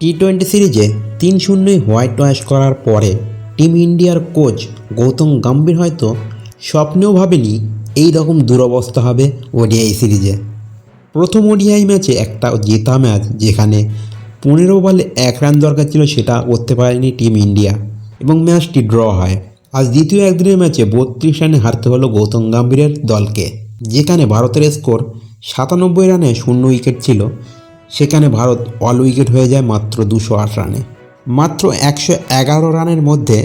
টি-20 সিরিজে 3-0 white wash করার পরে টিম ইন্ডিয়ার কোচ গৌতম গম্ভীর হয়তো স্বপ্নেও ভাবেনি এই রকম দুরবস্থা হবে ওডিআই সিরিজে। প্রথম ওডিআই ম্যাচে একটা জেতা ম্যাচ, যেখানে 15 বলে 1 রান দরকার ছিল, সেটা করতে পারেনি টিম ইন্ডিয়া এবং ম্যাচটি ড্র হয়। আজ দ্বিতীয় একদিনের ম্যাচে 32 রানে হারতে হলো গৌতম গম্ভীরের দলকে, যেখানে ভারতের স্কোর 97 রানে 0 উইকেট ছিল। সেখানে ভারত অল উইকেট হয়ে যায় মাত্র 208 রানে। মাত্র 111 রানের মধ্যে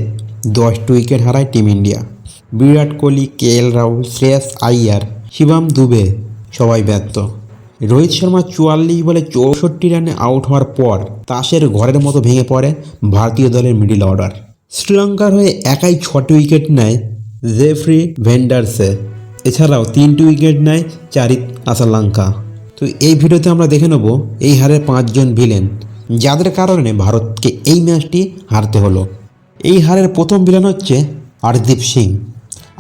10টি উইকেট হারায় team India. Virat Kohli, KL Rahul, Shreyas Iyer, Shivam Dubey সবাই ব্যর্থ। রোহিত শর্মা 44 বলে 64 রানে আউট হওয়ার পর তাসের ঘরের মতো ভেঙে পড়ে ভারতীয় দলের মিডল অর্ডার। শ্রীলঙ্কার হয়ে একাই 6টি উইকেট নেয় জেফ্রি ভেন্ডারসে। এছাড়াও 3টি উইকেট নেয় চারিত আসালাঙ্কা। তো এই ভিডিওতে আমরা দেখে নেব এই হারের 5 জন ভিলেন, যাদের কারণে ভারতকে এই ম্যাচটি হারতে হলো। এই হারের প্রথম ভিলেন হচ্ছে হরদীপ সিং।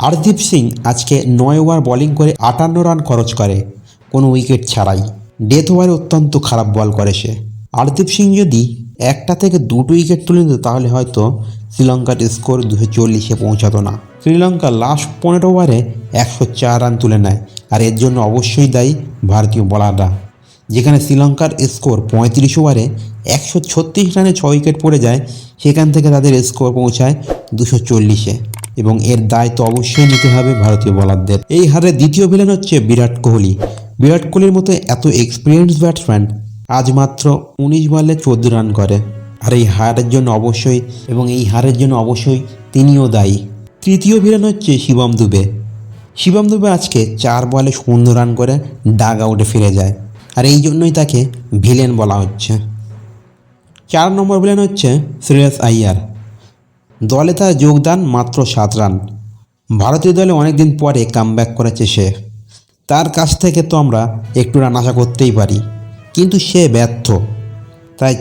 হরদীপ সিং আজকে 9 ওভার বোলিং করে 58 রান খরচ করে কোনো উইকেট ছাড়াই। ডেথ ওভারে অত্যন্ত খারাপ বল করে সে। হরদীপ সিং যদি 1টা থেকে 2টো উইকেট তুলে নিত, তাহলে হয়তো শ্রীলঙ্কার স্কোর 240-এ পৌঁছাতো না। শ্রীলঙ্কা লাস্ট 15 ওভারে 104 রান তুলে নেয়, আর এর জন্য অবশ্যই দায়ী ভারতীয় বোলাররা। যেখানে শ্রীলঙ্কার স্কোর 35 ওভারে 136 রানে 6 উইকেট পড়ে যায়, সেখান থেকে তাদের স্কোর পৌঁছায় 240-এ, এবং এর দায় তো অবশ্যই নিতে হবে ভারতীয় বোলারদের। এই হারের দ্বিতীয় ভিলেন হচ্ছে বিরাট কোহলি। বিরাট কোহলির মতো এত এক্সপিরিয়েন্স ব্যাটসম্যান আজ মাত্র 19 বলে 14 রান করে, আর এই হারের জন্য অবশ্যই তিনিও দায়ী। তৃতীয় ভিলেন হচ্ছে শিবম দুবে। শিবম দুবে আজকে 4 বলে 0 রান করে ডাগ আউটে ফিরে যায়, আর এই জন্যই তাকে ভিলেন বলা হচ্ছে। 4 নম্বর ভিলেন হচ্ছে শ্রেয়াস আইয়ার। দলে তার যোগদান মাত্র 7 রান। ভারতীয় দলে অনেকদিন পরে কামব্যাক করেছে সে। তার কাছ থেকে তো আমরা একটু রান আশা করতেই পারি, কিন্তু সে ব্যর্থ। তাই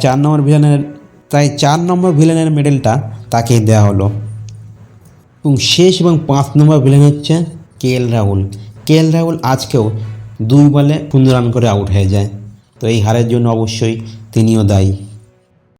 4 নম্বর ভিলেনের মেডেলটা তাকে দেওয়া হলো। এবং শেষ এবং 5 নম্বর ভিলেন হচ্ছে কেএল রাহুল। কেএল রাহুল আজকেও 2 বলে 0 রান করে আউট হয়ে যায়। তো এই হারের জন্য অবশ্যই তিনিও দায়ী।